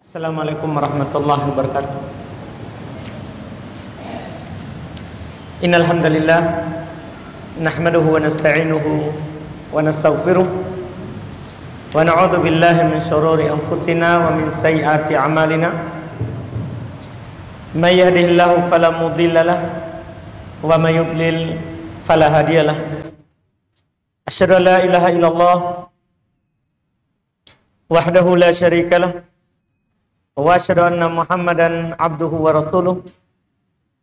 Assalamualaikum warahmatullahi wabarakatuh. Innal hamdalillah nahmaduhu wa nasta'inuhu wa nastaghfiruh wa na'udzu billahi min shururi anfusina wa min sayyiati a'malina. May yahdihillahu fala mudilla lahu wa may yudlil fala hadiya lahu. Asyhadu an la ilaha illallah wahdahu la syarika lahu wa asyhadu anna Muhammadan abduhu wa rasuluh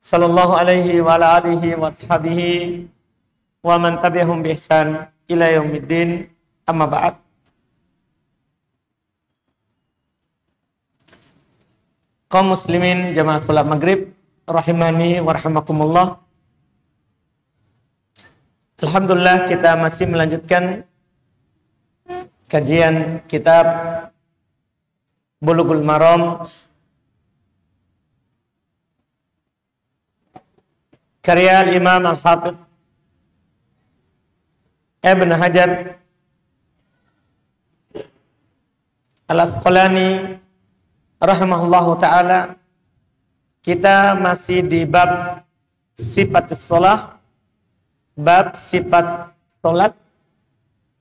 sallallahu alaihi wa ala alihi wa ashabihi wa man tabi'ahum bi ihsan ila yaumiddin, amma ba'd. Kaum muslimin jamaah salat maghrib rahimani wa rahimakumullah. Alhamdulillah, kita masih melanjutkan kajian kitab Bulughul Maram karya Imam Al-Hafidh Ibn Hajar Al-Asqalani rahimahullahu ta'ala. Kita masih di bab sifat shalah, bab sifat salat,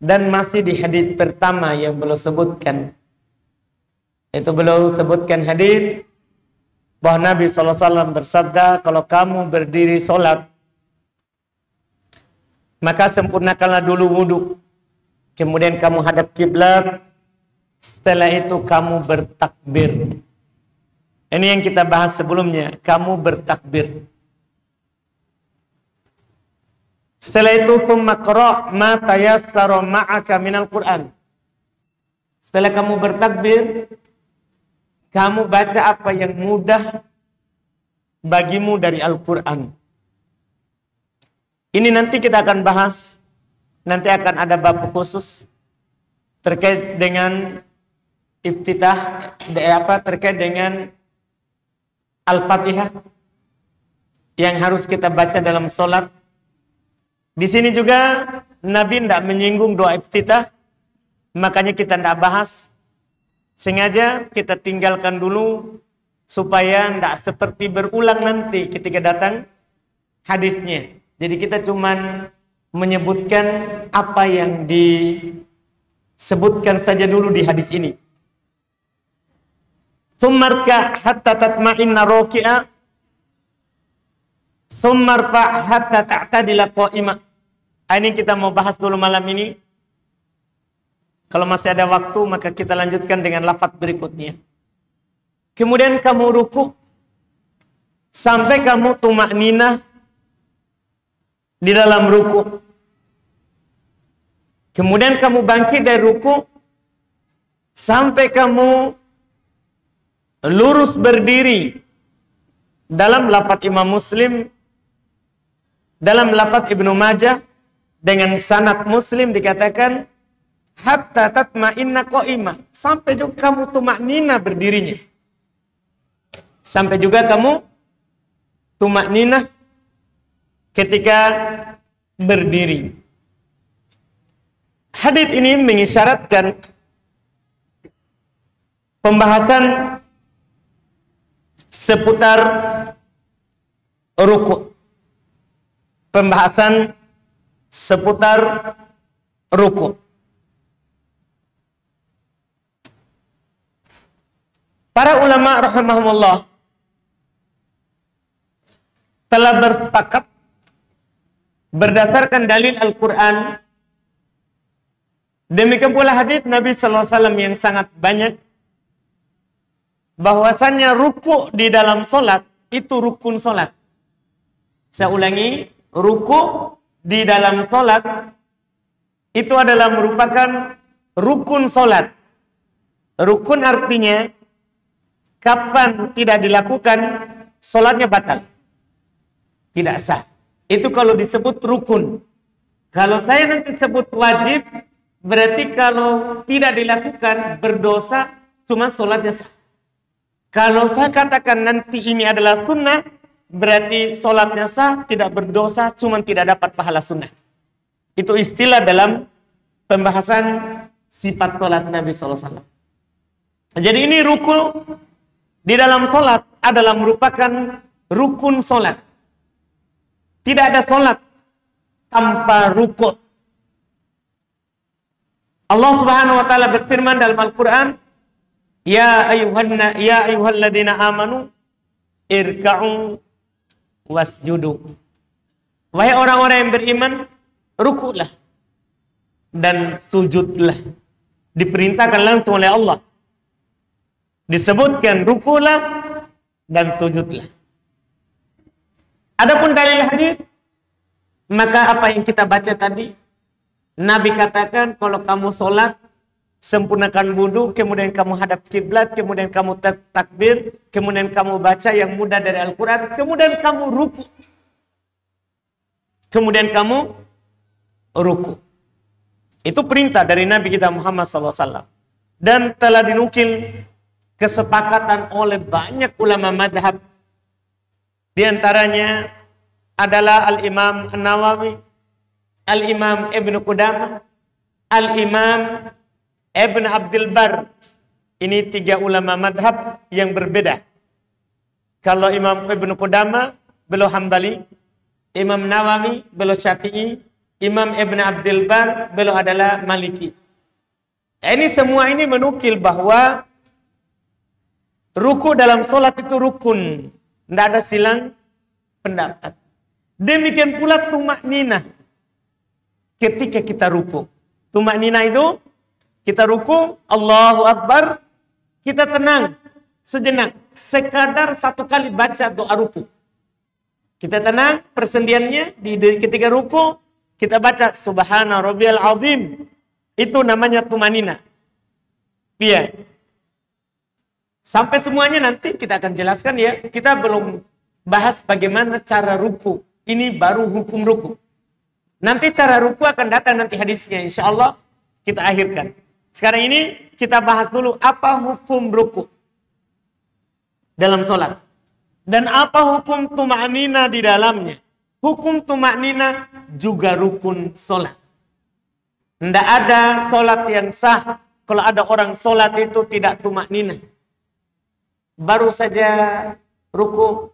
dan masih di hadits pertama yang beliau sebutkan. Itu beliau sebutkan hadits bahwa Nabi SAW bersabda, kalau kamu berdiri sholat, maka sempurnakanlah dulu wudhu, kemudian kamu hadap kiblat, setelah itu kamu bertakbir. Ini yang kita bahas sebelumnya, kamu bertakbir. Setelah itu thumma qra' ma tayassara ma'aka minal Qur'an. Setelah kamu bertakbir, kamu baca apa yang mudah bagimu dari Al-Quran. Ini nanti kita akan bahas. Nanti akan ada bab khusus terkait dengan iftitah, terkait dengan Al-Fatihah yang harus kita baca dalam sholat. Di sini juga Nabi tidak menyinggung doa iftitah, makanya kita tidak bahas. Sengaja kita tinggalkan dulu supaya tidak seperti berulang nanti ketika datang hadisnya. Jadi kita cuman menyebutkan apa yang disebutkan saja dulu di hadis ini. Tsummarka hatta tatma'inna raki'a, tsummarfa hatta ta'tadila qa'ima. Ini kita mau bahas dulu malam ini. Kalau masih ada waktu, maka kita lanjutkan dengan lafaz berikutnya. Kemudian kamu ruku sampai kamu tumakninah di dalam ruku. Kemudian kamu bangkit dari ruku sampai kamu lurus berdiri. Dalam lafaz Imam Muslim, dalam lafaz Ibnu Majah dengan sanad Muslim dikatakan hatta tatma'inna qa'ima, sampai juga kamu tumaknina berdirinya. Sampai juga kamu tumaknina ketika berdiri. Hadits ini mengisyaratkan pembahasan seputar ruku. Pembahasan seputar ruku. Para ulama rahimahumullah telah bersepakat berdasarkan dalil Al-Quran, demikian pula hadits Nabi SAW yang sangat banyak, bahwasannya ruku di dalam solat itu rukun solat. Saya ulangi, ruku di dalam solat itu adalah merupakan rukun solat. Rukun artinya kapan tidak dilakukan, sholatnya batal. Tidak sah. Itu kalau disebut rukun. Kalau saya nanti sebut wajib, berarti kalau tidak dilakukan, berdosa, cuma sholatnya sah. Kalau saya katakan nanti ini adalah sunnah, berarti sholatnya sah, tidak berdosa, cuma tidak dapat pahala sunnah. Itu istilah dalam pembahasan sifat sholat Nabi SAW. Jadi ini ruku di dalam solat adalah merupakan rukun solat. Tidak ada solat tanpa ruku. Allah Subhanahu wa taala berfirman dalam Al-Qur'an, Ya ayyuhalladzina amanu irka'u wasjudu. Wahai orang-orang yang beriman, rukulah dan sujudlah. Diperintahkan langsung oleh Allah. Disebutkan rukulah dan sujudlah. Adapun dalil hadis, maka apa yang kita baca tadi, Nabi katakan kalau kamu sholat, sempurnakan wudu, kemudian kamu hadap kiblat, kemudian kamu takbir, kemudian kamu baca yang mudah dari Al-Quran, kemudian kamu ruku. Kemudian kamu ruku. Itu perintah dari Nabi kita Muhammad SAW. Dan telah dinukil kesepakatan oleh banyak ulama madhab. Di antaranya adalah Al-Imam An-Nawawi, Al-Imam Ibn Qudamah, Al-Imam Ibn Abdul Bar. Ini 3 ulama madhab yang berbeda. Kalau Imam Ibn Qudamah, beliau Hambali. Imam Nawawi, beliau Syafi'i. Imam Ibn Abdul Bar, beliau adalah Maliki. Ini semua ini menukil bahwa ruku dalam solat itu rukun. Tidak ada silang pendapat. Demikian pula tumakninah ketika kita ruku. Tumakninah itu kita ruku, Allahu Akbar, kita tenang sejenak, sekadar 1 kali baca doa ruku. Kita tenang persendiannya ketika ruku, kita baca Subhana Rabbiyal Azim. Itu namanya tumanina. Iya. Sampai semuanya nanti kita akan jelaskan ya. Kita belum bahas bagaimana cara ruku. Ini baru hukum ruku. Nanti cara ruku akan datang nanti hadisnya. Insya Allah kita akhirkan. Sekarang ini kita bahas dulu apa hukum ruku dalam sholat. Dan apa hukum tumanina di dalamnya. Hukum tumanina juga rukun sholat. Tidak ada sholat yang sah kalau ada orang sholat itu tidak tumanina. Baru saja ruku,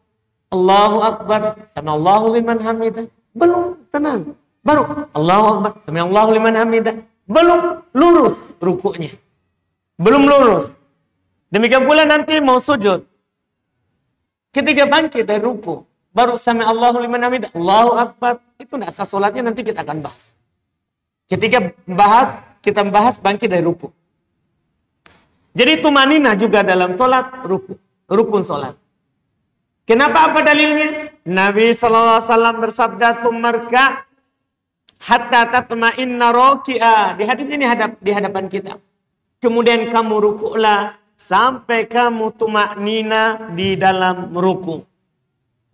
Allahu Akbar, sami Allahu liman hamidah. Belum tenang. Baru Allahu Akbar, sami Allahu liman hamidah. Belum lurus rukunya. Belum lurus. Demikian pula nanti mau sujud. Ketika bangkit dari ruku, baru sami Allahu liman hamidah, Allahu Akbar. Itu tidak sah sholatnya, nanti kita akan bahas. Ketika kita bahas bangkit dari ruku. Jadi tumanina juga dalam sholat rukun sholat. Kenapa, apa dalilnya? Nabi SAW bersabda, "Tsummarka hatta tatma'inna raki'a." Di hadis ini di hadapan kita. Kemudian kamu ruku'lah sampai kamu tumanina di dalam ruku.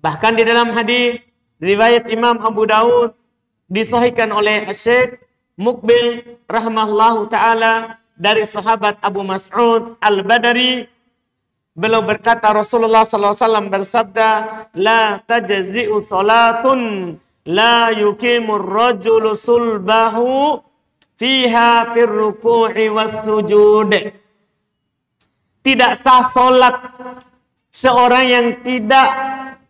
Bahkan di dalam hadis riwayat Imam Abu Daud disahihkan oleh Syekh Muqbil rahimahullahu taala dari sahabat Abu Mas'ud Al-Badri, beliau berkata Rasulullah SAW bersabda, "La tajzi'u salatun la yukimur rajulu sulbahu fiha firruku'i was-sujud." Tidak sah solat seorang yang tidak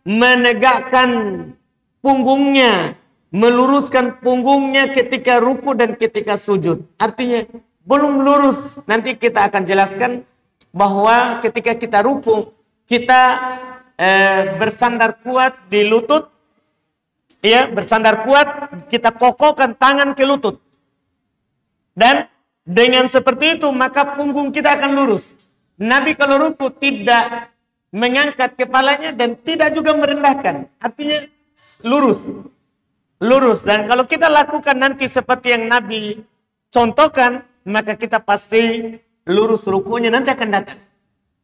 menegakkan punggungnya, meluruskan punggungnya ketika ruku dan ketika sujud. Artinya belum lurus. Nanti kita akan jelaskan bahwa ketika kita ruku, kita bersandar kuat di lutut, ya, bersandar kuat, kita kokohkan tangan ke lutut. Dan dengan seperti itu maka punggung kita akan lurus. Nabi kalau ruku tidak mengangkat kepalanya dan tidak juga merendahkan. Artinya lurus. Lurus. Dan kalau kita lakukan nanti seperti yang Nabi contohkan, maka kita pasti lurus rukunya nanti akan datang.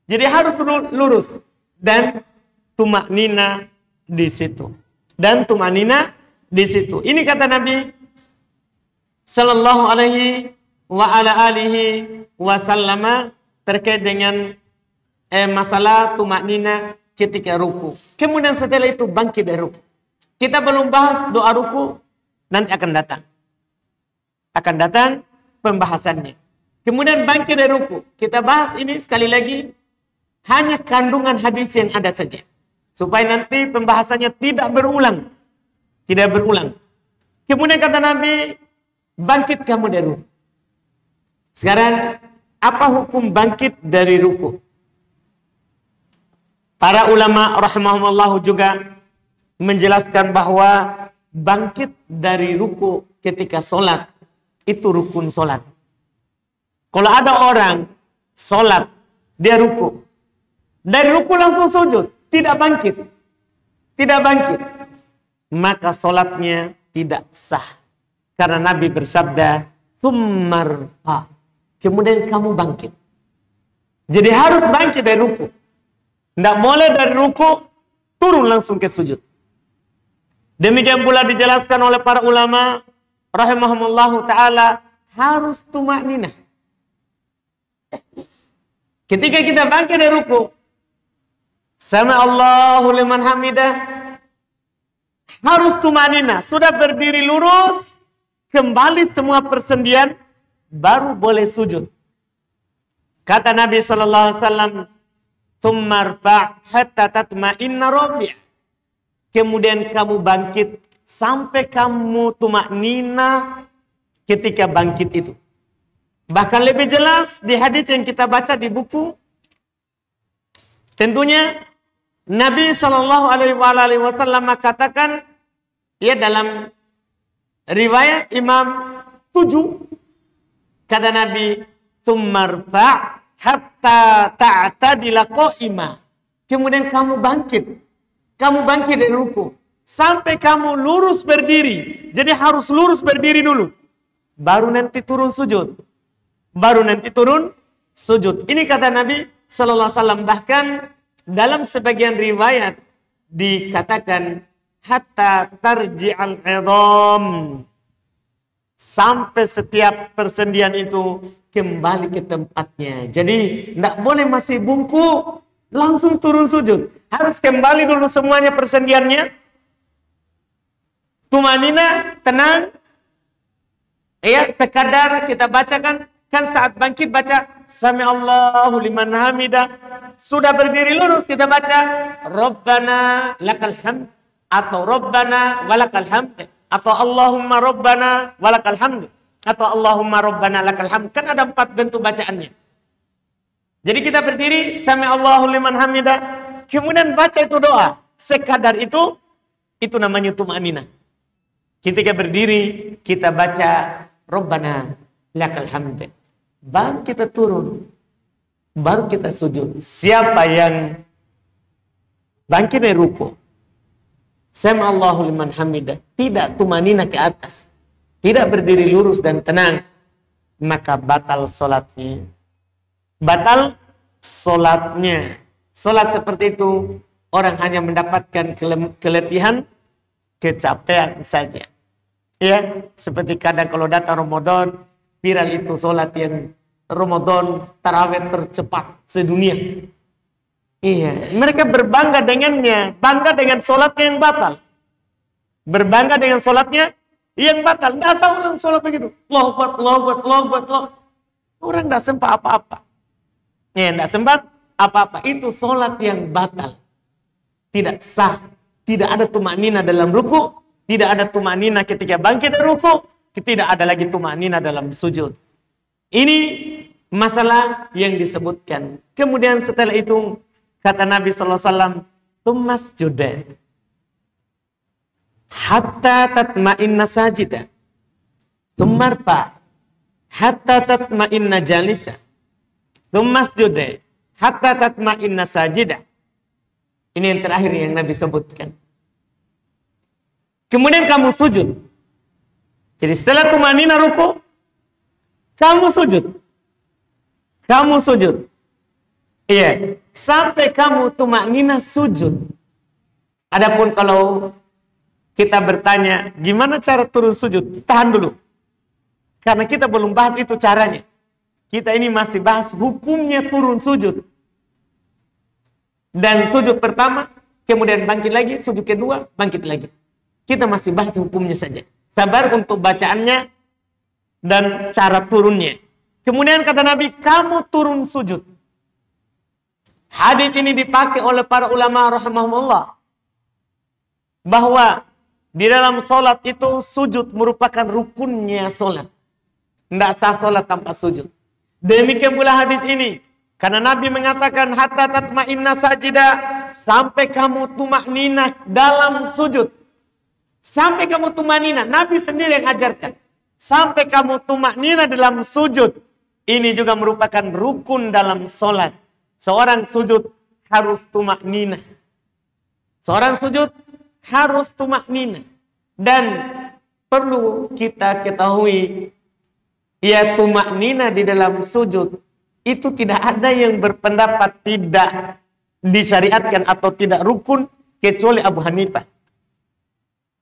Jadi harus lurus. Dan tumanina di situ. Dan tumanina di situ. Ini kata Nabi sallallahu alaihi wa ala alihi wasallama terkait dengan masalah tumanina ketika ruku. Kemudian setelah itu bangkit dari ruku. Kita belum bahas doa ruku, nanti akan datang. Akan datang pembahasannya. kemudian bangkit dari ruku. Kita bahas ini sekali lagi, hanya kandungan hadis yang ada saja. Supaya nanti pembahasannya tidak berulang. Tidak berulang. Kemudian kata Nabi, bangkit kamu dari ruku. Sekarang, apa hukum bangkit dari ruku? Para ulama rahimahumullah juga menjelaskan bahwa bangkit dari ruku ketika sholat, itu rukun sholat. Kalau ada orang sholat, dia ruku. Dari ruku langsung sujud, tidak bangkit. Tidak bangkit. Maka sholatnya tidak sah. Karena Nabi bersabda, "Tsummarfa." Kemudian kamu bangkit. Jadi harus bangkit dari ruku. Tidak boleh dari ruku turun langsung ke sujud. Demikian pula dijelaskan oleh para ulama rahimahumullahu ta'ala, harus tumakninah. Ketika kita bangkit dari ruku, sami Allahu liman hamidah, harus tumakninah. Sudah berdiri lurus, kembali semua persendian, baru boleh sujud. Kata Nabi sallallahu alaihi wasallam, "Tsummarfa hatta tatma'inna rabi'." Kemudian kamu bangkit sampai kamu tumaknina ketika bangkit itu. Bahkan lebih jelas di hadis yang kita baca di buku, tentunya Nabi sallallahu alaihi wasallam katakan, ya dalam riwayat Imam 7, kata Nabi, "Tsummarfa hatta ta'tadila qa'ima." Kemudian kamu bangkit. Kamu bangkit dari ruku. Sampai kamu lurus berdiri. Jadi harus lurus berdiri dulu. Baru nanti turun sujud. Baru nanti turun sujud. Ini kata Nabi sallallahu alaihi wasallam. Bahkan dalam sebagian riwayat dikatakan hatta tarji'al 'idham. Sampai setiap persendian itu kembali ke tempatnya. Jadi tidak boleh masih bungkuk langsung turun sujud. Harus kembali dulu semuanya persendiannya. Tumanina, tenang. Ya, sekadar kita bacakan. Kan saat bangkit baca Sami Allahu liman hamidah. Sudah berdiri lurus kita baca Rabbana lakal hamd atau Rabbana walakal hamd atau Allahumma Rabbana walakal hamd atau Allahumma Rabbana lakal hamd. Kan ada 4 bentuk bacaannya. Jadi kita berdiri Sami Allahu liman hamidah. Kemudian baca itu doa. Sekadar itu namanya tumanina. Ketika berdiri kita baca Rabbana lakal hamd. Baru kita turun. Baru kita sujud. Siapa yang bangkit dari ruku, Sami Allahu liman hamidah, tidak tumanina ke atas, tidak berdiri lurus dan tenang, maka batal solatnya. Batal solatnya. Solat seperti itu orang hanya mendapatkan keletihan, kecapean saja. Ya, seperti kadang kalau datang Ramadan, viral itu solat yang Ramadan tarawih tercepat sedunia. Iya, mereka berbangga dengannya, bangga dengan solatnya yang batal. Berbangga dengan solatnya yang batal. Tidak usah ulang solat begitu. Allahu Akbar, Allahu Akbar, Allahu Akbar. Orang tidak sempat apa-apa. Ya, tidak sempat apa-apa. Itu solat yang batal. Tidak sah. Tidak ada tumanina dalam ruku. Tidak ada tumanina ketika bangkit dari ruku. Tidak ada lagi tumanina dalam sujud. Ini masalah yang disebutkan. Kemudian setelah itu kata Nabi sallallahu alaihi wasallam, "Tsummasjuda hatta tatma'inna sajida. Tsummarfa hatta tatma'inna jalisa. Tsummasjuda hatta tatma'inna sajida." Ini yang terakhir yang Nabi sebutkan. Kemudian kamu sujud. Jadi setelah tumanina ruku, kamu sujud. Kamu sujud. Iya, sampai kamu tumanina sujud. Adapun kalau kita bertanya, gimana cara turun sujud? Tahan dulu. Karena kita belum bahas itu caranya. Kita ini masih bahas hukumnya turun sujud. Dan sujud pertama, kemudian bangkit lagi, sujud kedua, bangkit lagi. Kita masih bahas hukumnya saja. Sabar untuk bacaannya dan cara turunnya. Kemudian kata Nabi, kamu turun sujud. Hadits ini dipakai oleh para ulama rahimahumullah bahwa di dalam solat itu sujud merupakan rukunnya solat. Tidak sah solat tanpa sujud. Demikian pula hadis ini. Karena Nabi mengatakan hatta tatma'inna sajida, sampai kamu tumakninah dalam sujud. Sampai kamu tumakninah. Nabi sendiri yang ajarkan. Sampai kamu tumakninah dalam sujud. Ini juga merupakan rukun dalam solat. Seorang sujud harus tumakninah. Seorang sujud harus tumakninah. Dan perlu kita ketahui, ya tumakninah di dalam sujud itu tidak ada yang berpendapat tidak disyariatkan atau tidak rukun kecuali Abu Hanifah.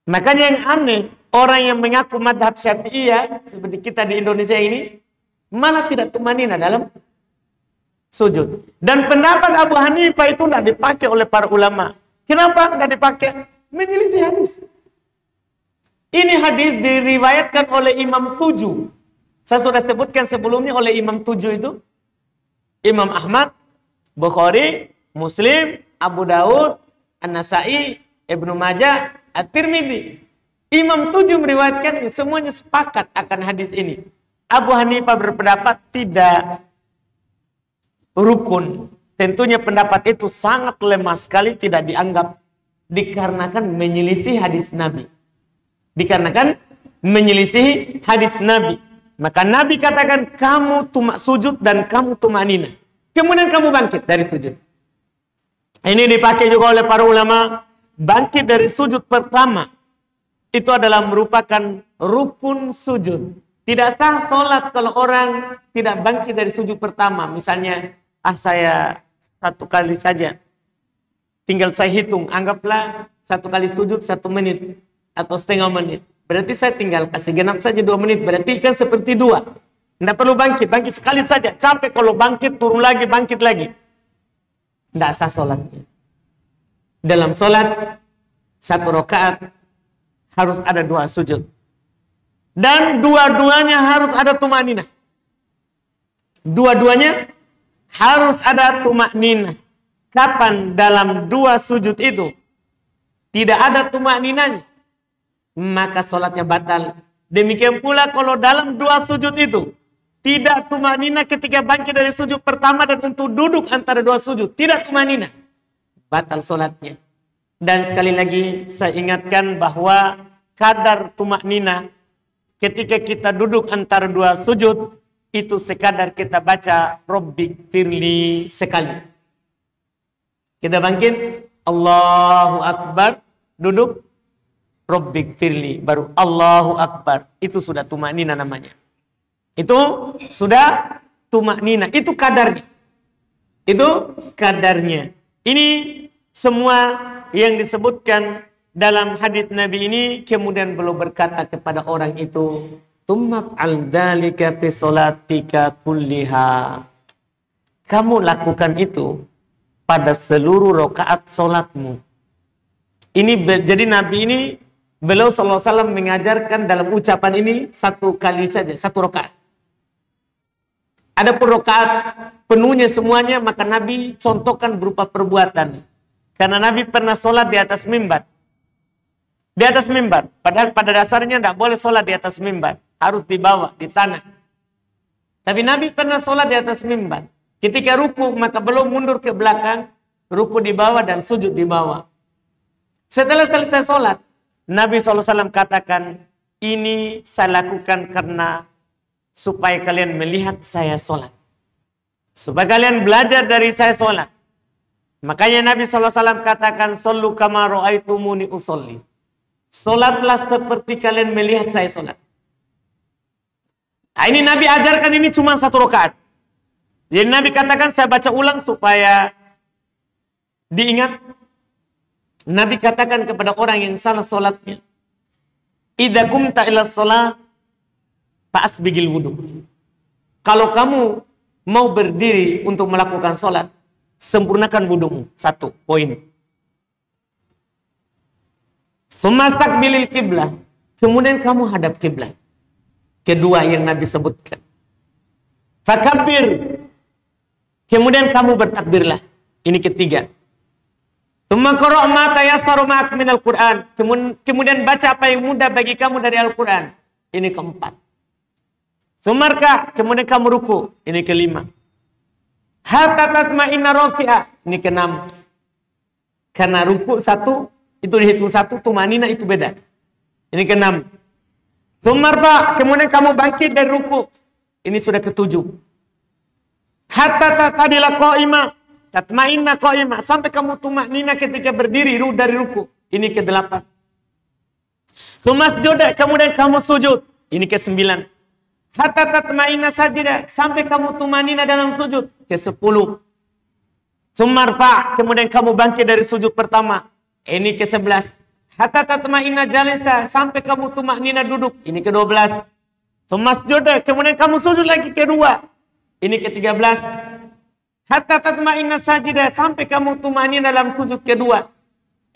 Makanya yang aneh, orang yang mengaku madhab Syafi'iyah seperti kita di Indonesia ini malah tidak tumakninah dalam sujud. Dan pendapat Abu Hanifah itu tidak dipakai oleh para ulama. Kenapa tidak dipakai? Menyelisih hadis. Ini hadis diriwayatkan oleh Imam 7. Saya sudah sebutkan sebelumnya oleh Imam 7 itu. Imam Ahmad, Bukhari, Muslim, Abu Daud, An-Nasai, Ibnu Majah, At-Tirmidzi. Imam 7 meriwayatkan, semuanya sepakat akan hadis ini. Abu Hanifah berpendapat tidak rukun. Tentunya pendapat itu sangat lemah sekali, tidak dianggap. Dikarenakan menyelisih hadis Nabi. Dikarenakan menyelisih hadis Nabi. Maka Nabi katakan, kamu tumak sujud dan kamu tumakninah. Kemudian kamu bangkit dari sujud. Ini dipakai juga oleh para ulama. Bangkit dari sujud pertama. Itu adalah merupakan rukun sujud. Tidak sah sholat kalau orang tidak bangkit dari sujud pertama. Misalnya, saya satu kali saja. Tinggal saya hitung. Anggaplah satu kali sujud 1 menit. Atau setengah menit. Berarti saya tinggal kasih genap saja 2 menit. Berarti kan seperti 2. Tidak perlu bangkit. Bangkit sekali saja. Capek kalau bangkit, turun lagi, bangkit lagi. Tidak sah sholatnya. Dalam sholat, 1 rakaat harus ada 2 sujud. Dan dua-duanya harus ada tumakninah. Dua-duanya harus ada tumakninah. Kapan dalam 2 sujud itu tidak ada tumakninahnya, maka sholatnya batal. Demikian pula kalau dalam 2 sujud itu tidak tumakninah ketika bangkit dari sujud pertama dan untuk duduk antara 2 sujud, tidak tumakninah, batal sholatnya. Dan sekali lagi saya ingatkan bahwa kadar tumakninah ketika kita duduk antara 2 sujud itu sekadar kita baca Rabbik firli sekali. Kita bangkit, Allahu Akbar, duduk, Rabbik firli, baru Allahu Akbar. Itu sudah tumakninah namanya. Itu sudah tumakninah. Itu kadarnya. Itu kadarnya. Ini semua yang disebutkan dalam hadits Nabi ini, kemudian beliau berkata kepada orang itu, "Tummaf'al dzalika fi sholatika kulliha." Kamu lakukan itu pada seluruh rakaat salatmu. Ini jadi Nabi ini, beliau sallallahu alaihi wasallam mengajarkan dalam ucapan ini 1 kali saja, 1 rakaat. Adapun rakaat penuhnya semuanya, maka Nabi contohkan berupa perbuatan. Karena Nabi pernah sholat di atas mimbar. Di atas mimbar. Padahal pada dasarnya tidak boleh sholat di atas mimbar. Harus di bawah, di tanah. Tapi Nabi pernah sholat di atas mimbar. Ketika ruku, maka belum mundur ke belakang. Ruku di bawah dan sujud di bawah. Setelah selesai sholat, Nabi SAW katakan, ini saya lakukan karena supaya kalian melihat saya sholat. Supaya kalian belajar dari saya sholat. Makanya Nabi SAW katakan, Sallu kama ra'aitumuni usolli. Sholatlah seperti kalian melihat saya sholat. Nah, ini Nabi ajarkan ini cuma 1 rakaat. Jadi Nabi katakan, saya baca ulang supaya diingat. Nabi katakan kepada orang yang salah sholatnya, idza kumta ila shalah fa'asbigil wudu. Kalau kamu mau berdiri untuk melakukan sholat, sempurnakan wudumu. 1 poin. Sumastaqbilil kiblah. Kemudian kamu hadap kiblat. Kedua yang Nabi sebutkan. Fakabbir. Kemudian kamu bertakbirlah. Ini ketiga. Tsumma qra' ma tayassaru ma'ak minal Qur'an. Kemudian baca apa yang mudah bagi kamu dari Al-Qur'an. Ini keempat. Sumarka, kemudian kamu ruku. Ini kelima. Hatta tatma'inna raki'ah. Ini keenam. Karena ruku satu, itu dihitung satu, tumanina itu beda. Ini keenam. Sumarba, kemudian kamu bangkit dari ruku. Ini sudah ketujuh. Hatta tatadila qa'imah. Tatma'inna qa'imah. Sampai kamu tumanina ketika berdiri dari ruku. Ini ke-8. Sumasjuda, kemudian kamu sujud. Ini ke-9. Hatta tatma'inna sajida, sampai kamu tumanina dalam sujud. Ke-10. Sumarfa, kemudian kamu bangkit dari sujud pertama. Ini ke-11. Hatta tatma'inna jalisa, sampai kamu tumanina duduk. Ini ke-12. Sumasjuda, kemudian kamu sujud lagi kedua. Ini ke-13. Hatta tatma'inna sajida, sampai kamu tumanina dalam sujud kedua.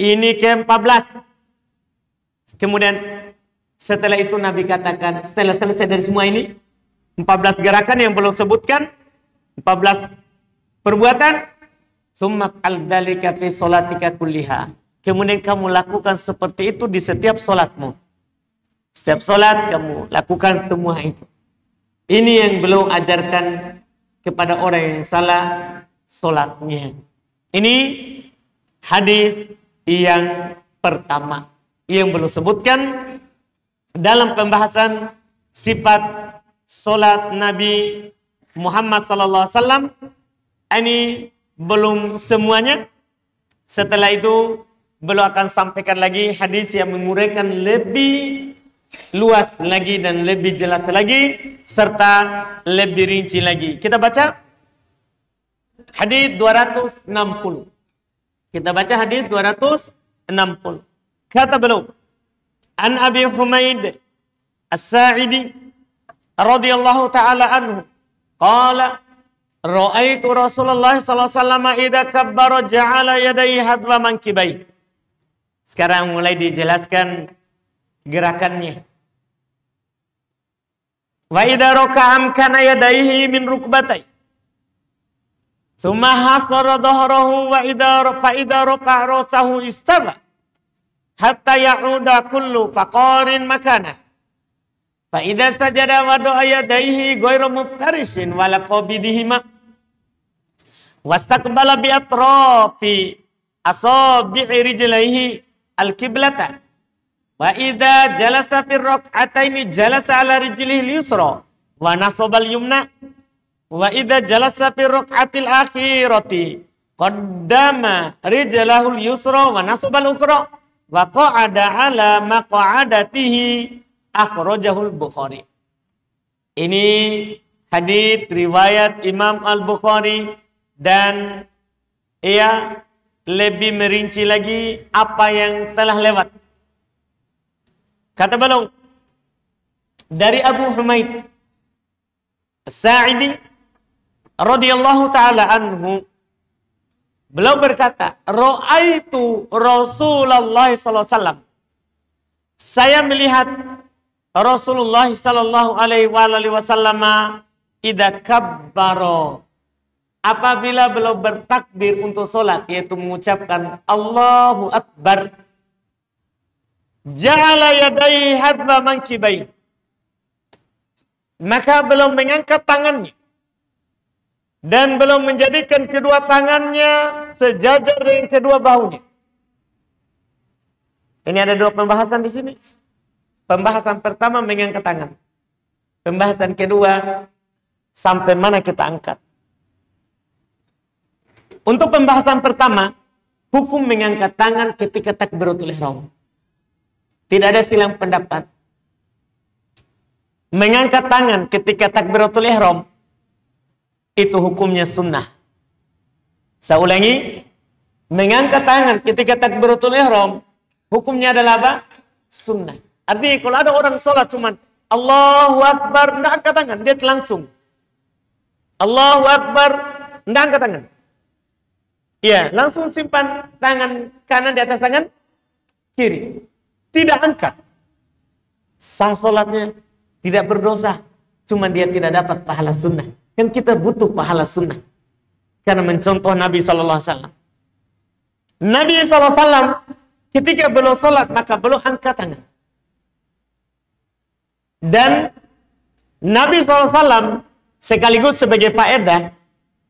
Ini ke-14. Kemudian setelah itu Nabi katakan, setelah selesai dari semua ini, 14 gerakan yang belum sebutkan, 14 perbuatan, summa al-dzalika fi sholatika kulliha. Kemudian kamu lakukan seperti itu di setiap solatmu. Setiap solat kamu lakukan semua itu. Ini yang belum ajarkan kepada orang yang salah solatnya. Ini hadis yang pertama yang belum sebutkan dalam pembahasan sifat solat Nabi Muhammad SAW. Ini belum semuanya. Setelah itu beliau akan sampaikan lagi hadis yang menguraikan lebih luas lagi dan lebih jelas lagi serta lebih rinci lagi. Kita baca hadis 260. Kita baca hadis 260. Kata beliau, An Abi Humaid As-Sa'idi radhiyallahu ta'ala anhu qala ra'aitu Rasulullah sallallahu alaihi wasallam idza kabbara ja'ala yadayhi hadwa mankibai. Sekarang mulai dijelaskan gerakannya. Wa idza raka'a amkana yadayhi min rukbatai. Tsumma hasara dhahrahu wa idza raka'a rasahu istaba. Hatta ya'uda kullu faqarin makana. Fa idza sajada wa da'a yadayhi ghairu muftarishin wala qabidihima. Wastaqbala bi atrafi asabi'i rijlaihi al-qiblata. Wa idza jalasa fi rak'ataini jalasa ala rijlihi al-yusra wa nasaba al-yumna. Wa idza jalasa fi rak'atil akhirati qaddama rijlahu al-yusra wa nasaba al-ukhra. Wa qa'ada ala maq'adatihi akhrajahul Bukhari. Ini hadis riwayat Imam Al-Bukhari dan ia lebih merinci lagi apa yang telah lewat. Kata beliau dari Abu Humaid As-Sa'idi radhiyallahu taala anhu, beliau berkata, ra'aitu Rasulullah sallallahu alaihi wasallam. Saya melihat Rasulullah sallallahu alaihi wasallam idza kabbara, apabila beliau bertakbir untuk salat, yaitu mengucapkan Allahu Akbar, ja'ala yadayhi hadba mankibai, maka beliau mengangkat tangannya dan belum menjadikan kedua tangannya sejajar dengan kedua bahunya. Ini ada dua pembahasan di sini. Pembahasan pertama mengangkat tangan. Pembahasan kedua sampai mana kita angkat. Untuk pembahasan pertama, hukum mengangkat tangan ketika takbiratul ihram. Tidak ada silang pendapat. Mengangkat tangan ketika takbiratul ihram itu hukumnya sunnah. Saya ulangi, mengangkat tangan ketika takbiratul ihram hukumnya adalah apa? Sunnah. Artinya kalau ada orang sholat cuman Allahu Akbar, tidak angkat tangan, dia langsung Allahu Akbar, tidak angkat tangan. Ya, langsung simpan tangan kanan di atas tangan kiri. Tidak angkat. Sah sholatnya, tidak berdosa, cuman dia tidak dapat pahala sunnah. Kan kita butuh pahala sunnah. Karena mencontoh Nabi SAW. Nabi SAW ketika beliau sholat, maka beliau angkat tangan. Dan Nabi SAW sekaligus sebagai faedah,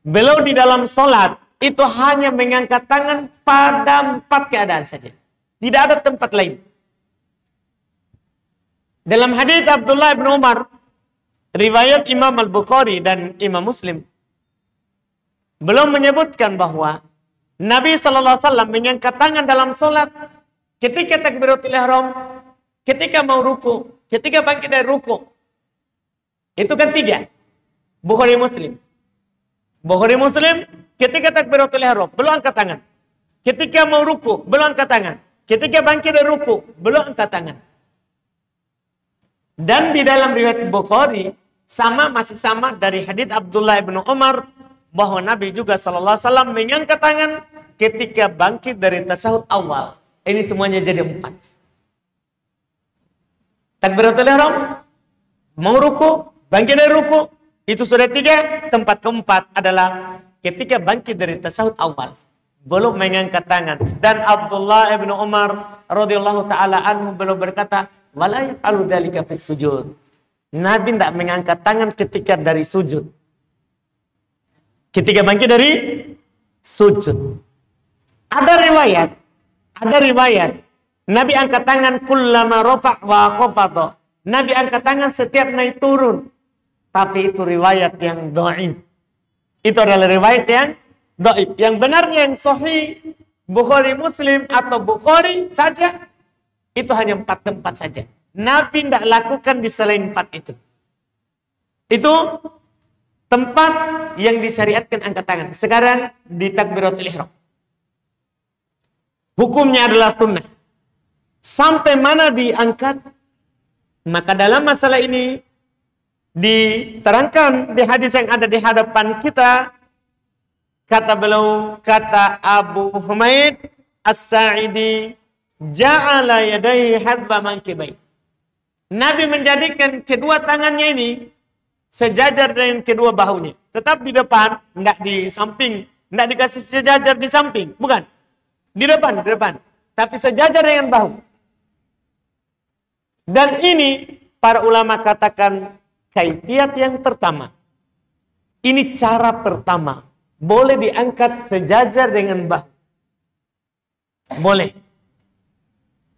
beliau di dalam sholat itu hanya mengangkat tangan pada 4 keadaan saja. Tidak ada tempat lain. Dalam hadis Abdullah bin Umar, riwayat Imam Al-Bukhari dan Imam Muslim, belum menyebutkan bahwa Nabi SAW mengangkat tangan dalam sholat ketika takbiratul ihram, ketika mau ruku, ketika bangkit dari ruku. Itu kan 3. Bukhari Muslim. Bukhari Muslim, ketika takbiratul ihram, belum angkat tangan. Ketika mau ruku, belum angkat tangan. Ketika bangkit dari ruku, belum angkat tangan. Dan di dalam riwayat Bukhari, masih sama dari hadits Abdullah bin Umar, bahwa Nabi juga SAW mengangkat tangan ketika bangkit dari tasyahud awal. Ini semuanya jadi 4. Takbiratul ihram, mau ruku, bangkit dari ruku, itu sudah 3. Tempat keempat adalah ketika bangkit dari tasyahud awal, belum mengangkat tangan. Dan Abdullah bin Umar radhiyallahu taala anhu belum berkata, wala yaf'alu dzalika fis sujud. Nabi tidak mengangkat tangan ketika dari sujud. Ketika bangkit dari sujud. Ada riwayat Nabi angkat tangan kullama rafa' wa khafata. Nabi angkat tangan setiap naik turun. Tapi itu riwayat yang dhaif. Itu adalah riwayat yang dhaif. Yang benarnya yang sahih Bukhari Muslim atau Bukhari saja, itu hanya 4 tempat saja. Nabi tidak lakukan di selain 4 itu. Itu tempat yang disyariatkan angkat tangan. Sekarang di takbiratul ihram. Hukumnya adalah sunnah. Sampai mana diangkat? Maka dalam masalah ini diterangkan di hadis yang ada di hadapan kita. Kata Abu Humaid As-Sa'idi, ja'ala yadayhi hadba mankibai. Nabi menjadikan kedua tangannya ini sejajar dengan kedua bahunya. Tetap di depan, tidak di samping. Tidak dikasih sejajar di samping. Bukan. Di depan. Tapi sejajar dengan bahu. Dan ini para ulama katakan kaifiat yang pertama. Ini cara pertama. Boleh diangkat sejajar dengan bahu. Boleh.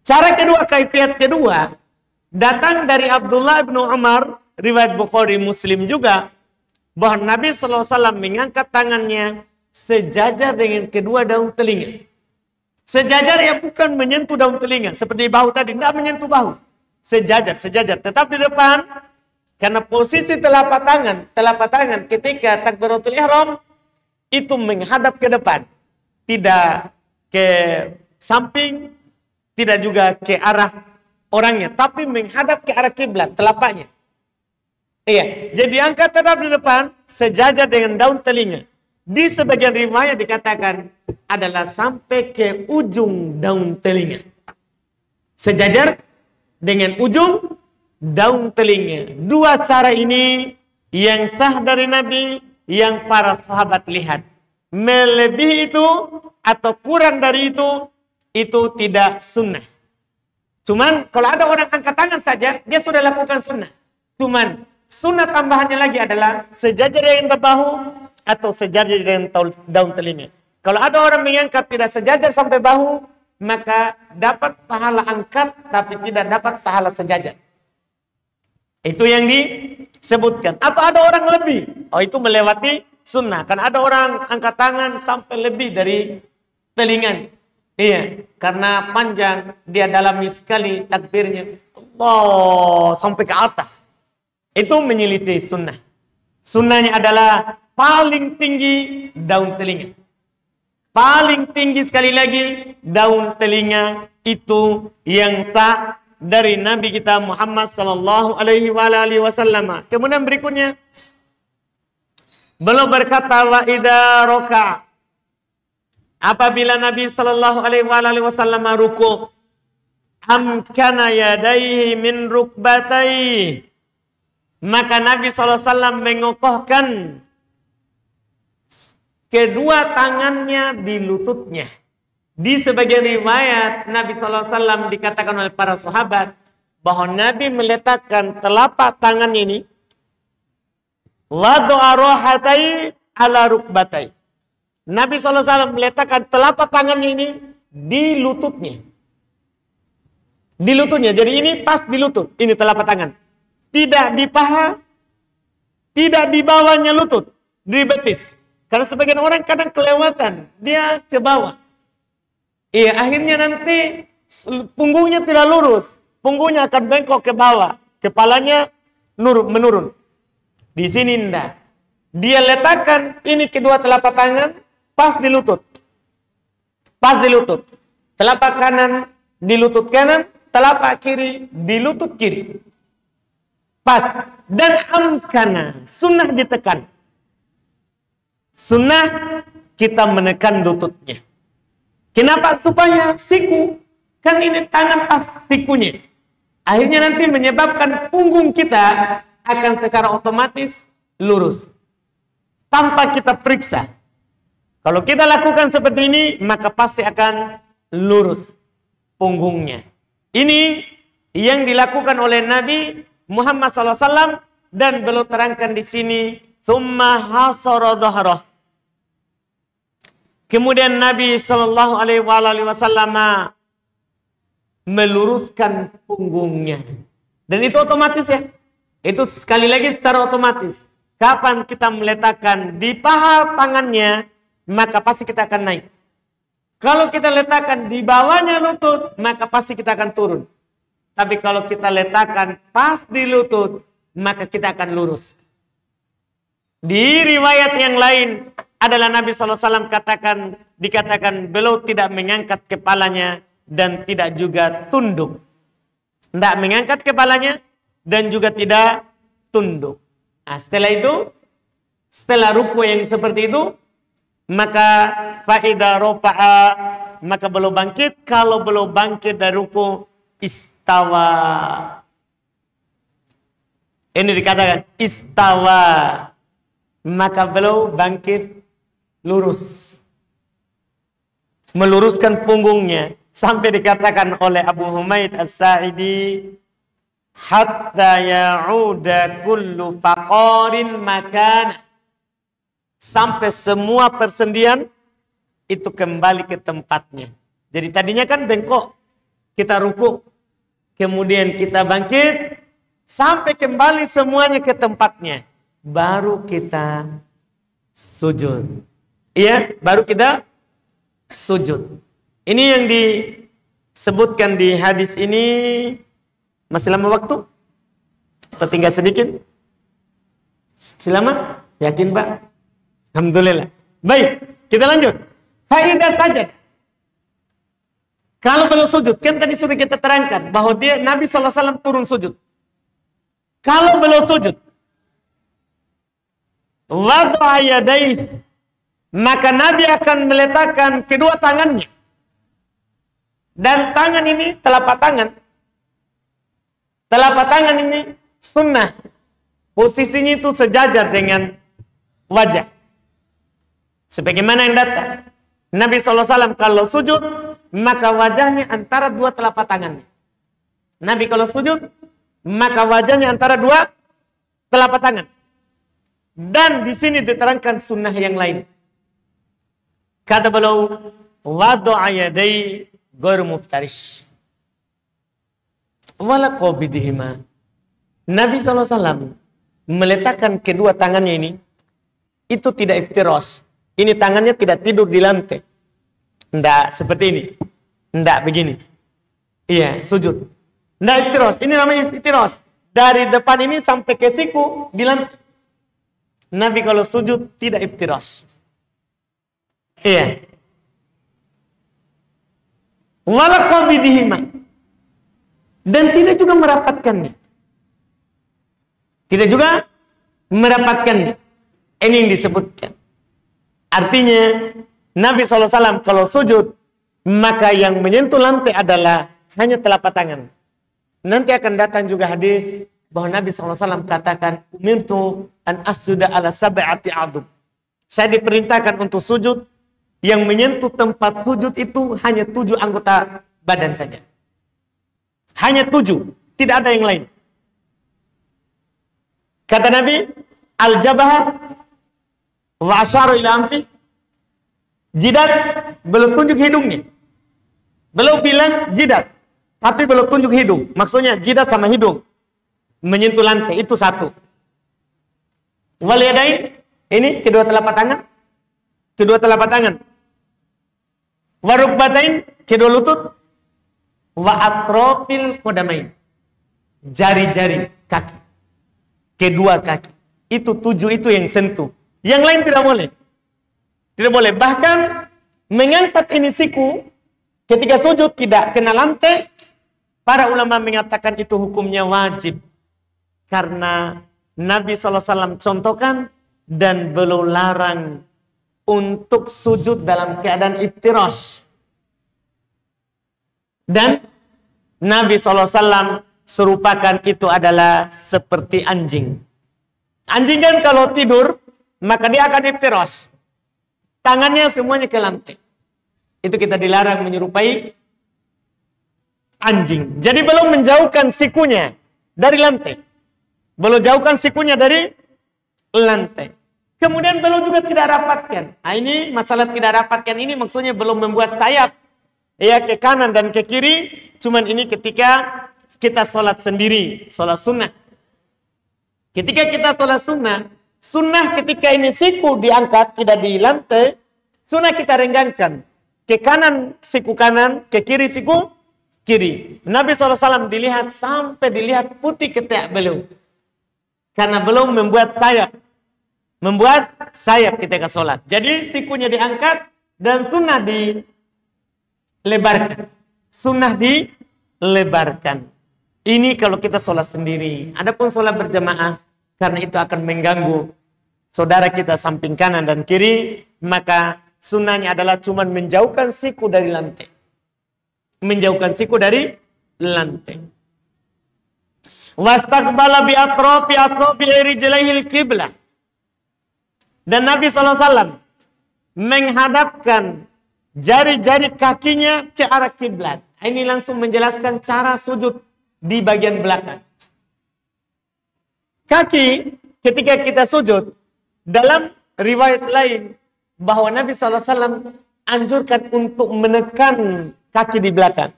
Cara kedua, kaifiat kedua, datang dari Abdullah bin Umar, riwayat Bukhari Muslim juga, bahwa Nabi SAW mengangkat tangannya sejajar dengan kedua daun telinga. Sejajar ya, bukan menyentuh daun telinga seperti bahu tadi, tidak menyentuh bahu. Sejajar, tetap di depan, karena posisi telapak tangan ketika takbiratul ihram itu menghadap ke depan, tidak ke samping, tidak juga ke arah orangnya, tapi menghadap ke arah kiblat telapaknya. Iya, jadi angkat tetap di depan, sejajar dengan daun telinga. Di sebagian riwayat dikatakan adalah sampai ke ujung daun telinga. Sejajar dengan ujung daun telinga. 2 cara ini yang sah dari Nabi, yang para sahabat lihat. Melebihi itu atau kurang dari itu tidak sunnah. Cuman kalau ada orang angkat tangan saja, dia sudah lakukan sunnah. Cuman sunnah tambahannya lagi adalah sejajar dengan bahu atau sejajar dengan daun telinga. Kalau ada orang mengangkat tidak sejajar sampai bahu, maka dapat pahala angkat tapi tidak dapat pahala sejajar. Itu yang disebutkan. Atau ada orang lebih, itu melewati sunnah. Kan ada orang angkat tangan sampai lebih dari telinga. Iya, karena panjang, dia dalami sekali takbirnya. Allah, sampai ke atas. Itu menyelisih sunnah. Sunnahnya adalah paling tinggi daun telinga. Paling tinggi sekali lagi daun telinga, itu yang sah dari Nabi kita Muhammad sallallahu alaihi wasallam. Kemudian berikutnya beliau berkata, wa idza raka'a, apabila Nabi sallallahu alaihi wasallam ruku, amkana yadayhi min rukbatayhi, Maka Nabi SAW mengokohkan kedua tangannya di lututnya. Di sebagian riwayat Nabi SAW dikatakan oleh para sahabat bahwa Nabi meletakkan telapak tangannya ini wada'a rahatai ala rukbatai. Nabi SAW meletakkan telapak tangannya ini di lututnya. Di lututnya. Jadi ini pas di lutut. Ini telapak tangan. Tidak di paha, tidak di bawahnya lutut, di betis. Karena sebagian orang kadang kelewatan, dia ke bawah. Iya, akhirnya nanti punggungnya tidak lurus, punggungnya akan bengkok ke bawah, kepalanya menurun. Di sini enggak. Dia letakkan ini kedua telapak tangan pas di lutut. Pas di lutut. Telapak kanan di lutut kanan, telapak kiri di lutut kiri. Pas. Dan amkana, sunnah ditekan. Sunnah kita menekan lututnya. Kenapa? Supaya siku, kan ini tangan pas sikunya. Akhirnya nanti menyebabkan punggung kita akan secara otomatis lurus. Tanpa kita periksa. Kalau kita lakukan seperti ini, maka pasti akan lurus punggungnya. Ini yang dilakukan oleh Nabi Muhammad SAW dan beliau terangkan di sini, "Tsumma hasara dhahrah." Kemudian Nabi SAW meluruskan punggungnya. Dan itu otomatis ya. Itu sekali lagi secara otomatis. Kapan kita meletakkan di paha tangannya, maka pasti kita akan naik. Kalau kita letakkan di bawahnya lutut, maka pasti kita akan turun. Tapi kalau kita letakkan pas di lutut, maka kita akan lurus. Di riwayat yang lain adalah Nabi SAW dikatakan beliau tidak mengangkat kepalanya dan tidak juga tunduk. Tidak mengangkat kepalanya dan juga tidak tunduk. Nah, setelah itu, setelah ruku yang seperti itu, maka faida rofa'a, maka beliau bangkit. Kalau beliau bangkit dari ruku, istawa. Ini dikatakan istawa. Maka beliau bangkit lurus. Meluruskan punggungnya. Sampai dikatakan oleh Abu Humaid As-Sa'idi, hatta ya'uda kullu faqarin makana. Sampai semua persendian itu kembali ke tempatnya. Jadi tadinya kan bengkok. Kita ruku. Kemudian kita bangkit. Sampai kembali semuanya ke tempatnya. Baru kita sujud. Iya, baru kita sujud. Ini yang disebutkan di hadis ini. Masih lama waktu? Atau tinggal sedikit? Masih lama? Yakin Pak? Alhamdulillah. Baik, kita lanjut. Faidah sajad. Kalau belum sujud, kan tadi sudah kita terangkan bahwa Nabi SAW turun sujud. Kalau belum sujud, wada'a yadayhi, maka Nabi akan meletakkan kedua tangannya. Dan tangan ini telapak tangan. Telapak tangan ini sunnah. Posisinya itu sejajar dengan wajah. Sebagaimana yang datang. Nabi SAW kalau sujud, maka wajahnya antara dua telapak tangannya. Nabi kalau sujud, maka wajahnya antara dua telapak tangan. Dan di sini diterangkan sunnah yang lain. Kata beliau, wada'a yadayhi ghairu muftarish. Wala qabidihima. Nabi SAW meletakkan kedua tangannya ini, itu tidak iftiras. Ini tangannya tidak tidur di lantai. Tidak seperti ini. Tidak begini. Iya, sujud. Tidak iftiras. Ini namanya iftiras. Dari depan ini sampai ke siku di lantai. Nabi kalau sujud tidak iftiras. Iya. Wala qabidihima. Dan tidak juga merapatkannya. Tidak juga merapatkannya. Ini yang disebutkan. Artinya, Nabi SAW kalau sujud, maka yang menyentuh lantai adalah hanya telapak tangan. Nanti akan datang juga hadis, bahwa Nabi SAW katakan, umirtu an asjuda ala sab'ati a'dhum. Saya diperintahkan untuk sujud, yang menyentuh tempat sujud itu hanya 7 anggota badan saja. Hanya 7, tidak ada yang lain. Kata Nabi, al-jabah wa asyara ila anfi. Jidat, belum tunjuk hidungnya. Belum bilang jidat, tapi belum tunjuk hidung. Maksudnya jidat sama hidung menyentuh lantai, itu 1. Wal yadain, ini kedua telapak tangan. Kedua telapak tangan. Wa rukbatain, kedua lutut. Wa atrofil qadamain, jari-jari kaki. Kedua kaki. Itu 7 itu yang sentuh. Yang lain tidak boleh. Tidak boleh. Bahkan mengangkat ini siku ketika sujud tidak kena lantai. Para ulama mengatakan itu hukumnya wajib. Karena Nabi SAW contohkan dan belum larang untuk sujud dalam keadaan iftirash. Dan Nabi SAW serupakan itu adalah seperti anjing. Anjing kan kalau tidur, maka dia akan iftirash. Tangannya semuanya ke lantai. Itu kita dilarang menyerupai anjing. Jadi belum menjauhkan sikunya dari lantai. Belum jauhkan sikunya dari lantai. Kemudian belum juga tidak rapatkan. Nah, ini masalah tidak rapatkan ini maksudnya belum membuat sayap ya ke kanan dan ke kiri. Cuman ini ketika kita sholat sendiri, sholat sunnah. Ketika kita sholat sunnah, sunnah ketika ini siku diangkat tidak di lantai, sunnah kita renggangkan ke kanan siku kanan, ke kiri siku kiri. Nabi SAW dilihat sampai dilihat putih ketiak beliau. Karena belum membuat sayap. Membuat sayap ketika sholat. Jadi sikunya diangkat dan sunnah dilebarkan. Sunnah dilebarkan. Ini kalau kita sholat sendiri. Adapun sholat berjamaah, karena itu akan mengganggu saudara kita samping kanan dan kiri, maka sunnahnya adalah cuma menjauhkan siku dari lantai. Menjauhkan siku dari lantai. Wastaqbala bi atrafi asabi'i rijlaihil qiblah. Dan Nabi SAW menghadapkan jari-jari kakinya ke arah kiblat. Ini langsung menjelaskan cara sujud di bagian belakang. Kaki ketika kita sujud, dalam riwayat lain bahwa Nabi SAW anjurkan untuk menekan kaki di belakang.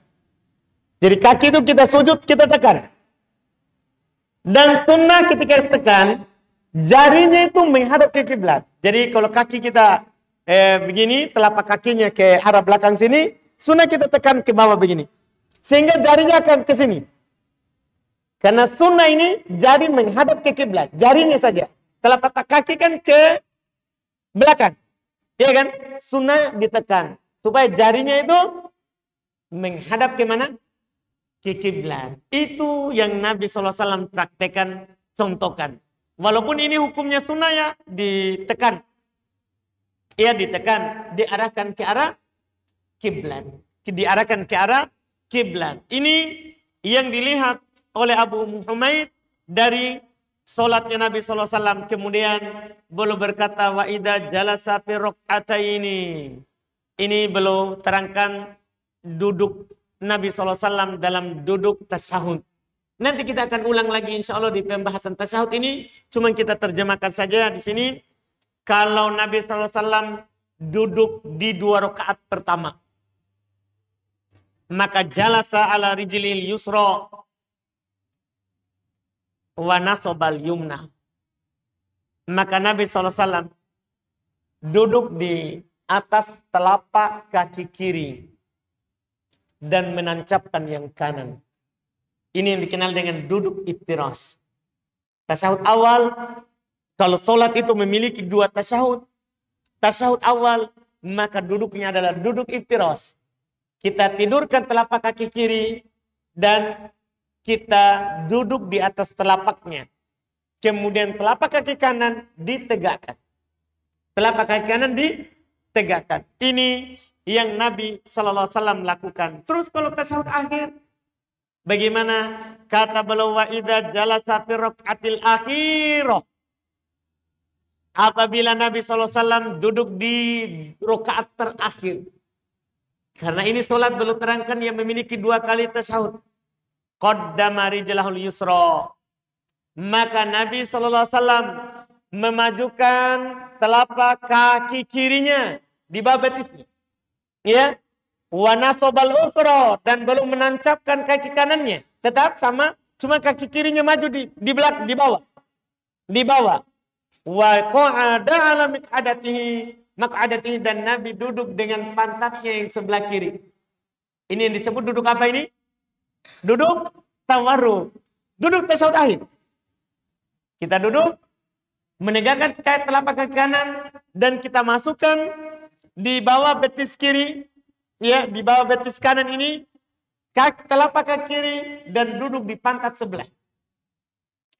Jadi kaki itu kita sujud, kita tekan. Dan sunnah ketika tekan, jarinya itu menghadap ke kiblat. Jadi kalau kaki kita begini, telapak kakinya ke arah belakang sini, sunnah kita tekan ke bawah begini. Sehingga jarinya akan ke sini. Karena sunnah ini jari menghadap ke kiblat, jarinya saja. Telapak kaki kan ke belakang. Iya kan? Sunnah ditekan supaya jarinya itu menghadap ke mana? Ke kiblat. Itu yang Nabi SAW praktekkan, contohkan. Walaupun ini hukumnya sunnah ya, ditekan. Ya ditekan, diarahkan ke arah kiblat. Diarahkan ke arah kiblat. Ini yang dilihat oleh Abu Humaid dari solatnya Nabi SAW. Kemudian beliau berkata, wa idza jalasa fi raq'ataini. Ini beliau terangkan duduk Nabi SAW dalam duduk tasyahud. Nanti kita akan ulang lagi insya Allah di pembahasan tasyahud ini. Cuma kita terjemahkan saja di sini. Kalau Nabi SAW duduk di 2 rakaat pertama, maka jalasa ala rijlil yusra wa nasobal yumna. Maka Nabi SAW duduk di atas telapak kaki kiri dan menancapkan yang kanan. Ini yang dikenal dengan duduk iftirash. Tasyahud awal, kalau sholat itu memiliki 2 tasyahud. Tasyahud awal, maka duduknya adalah duduk iftirash. Kita tidurkan telapak kaki kiri dan kita duduk di atas telapaknya. Kemudian telapak kaki kanan ditegakkan. Telapak kaki kanan ditegakkan. Ini yang Nabi SAW lakukan. Terus kalau tasyahud akhir, Bagaimana kata beliau, wa idza jalasa fi raqatil akhirah. Apabila Nabi SAW duduk di rakaat terakhir. Karena ini solat belum terangkan yang memiliki 2 kali tasyahud. Qaddama rijlahul yusra. Maka Nabi SAW memajukan telapak kaki kirinya di bawah betisnya. Ya. Wa nasobal ukhra, dan belum menancapkan kaki kanannya. Tetap sama, cuma kaki kirinya maju di belakang, di bawah. Di bawah. Wa qa'ada ala maq'adatihi, dan Nabi duduk dengan pantatnya yang sebelah kiri. Ini yang disebut duduk apa ini? Duduk tawarruk. Duduk tasyahud akhir. Kita duduk menegakkan telapak kaki kanan dan kita masukkan di bawah betis kiri, ya, di bawah betis kanan ini telapak kaki kiri dan duduk di pantat sebelah.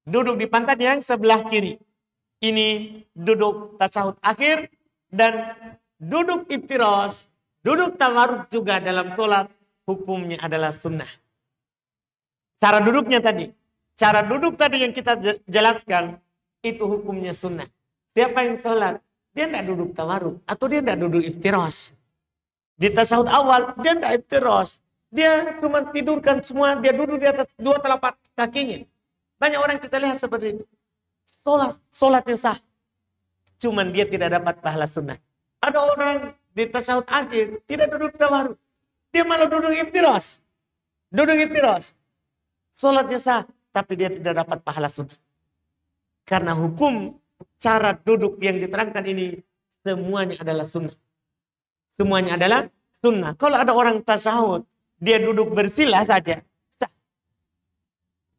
Duduk di pantat yang sebelah kiri. Ini duduk tasyahud akhir dan duduk iftirash, duduk tawarruk juga dalam sholat hukumnya adalah sunnah. Cara duduknya tadi, cara duduk tadi yang kita jelaskan itu hukumnya sunnah. Siapa yang sholat, dia tidak duduk tawarruk atau dia tidak duduk iftirash. Di tasyahud awal dia tidak iftirash, dia cuma tidurkan semua, dia duduk di atas 2 telapak kakinya. Banyak orang kita lihat seperti itu. Sholatnya sah. Cuman dia tidak dapat pahala sunnah. Ada orang di tasyahud akhir tidak duduk tawarruk. Dia malah duduk iftirash. Duduk iftirash. Sholatnya sah, tapi dia tidak dapat pahala sunnah. Karena hukum cara duduk yang diterangkan ini semuanya adalah sunnah. Semuanya adalah sunnah. Kalau ada orang tasyahud, dia duduk bersila saja, sah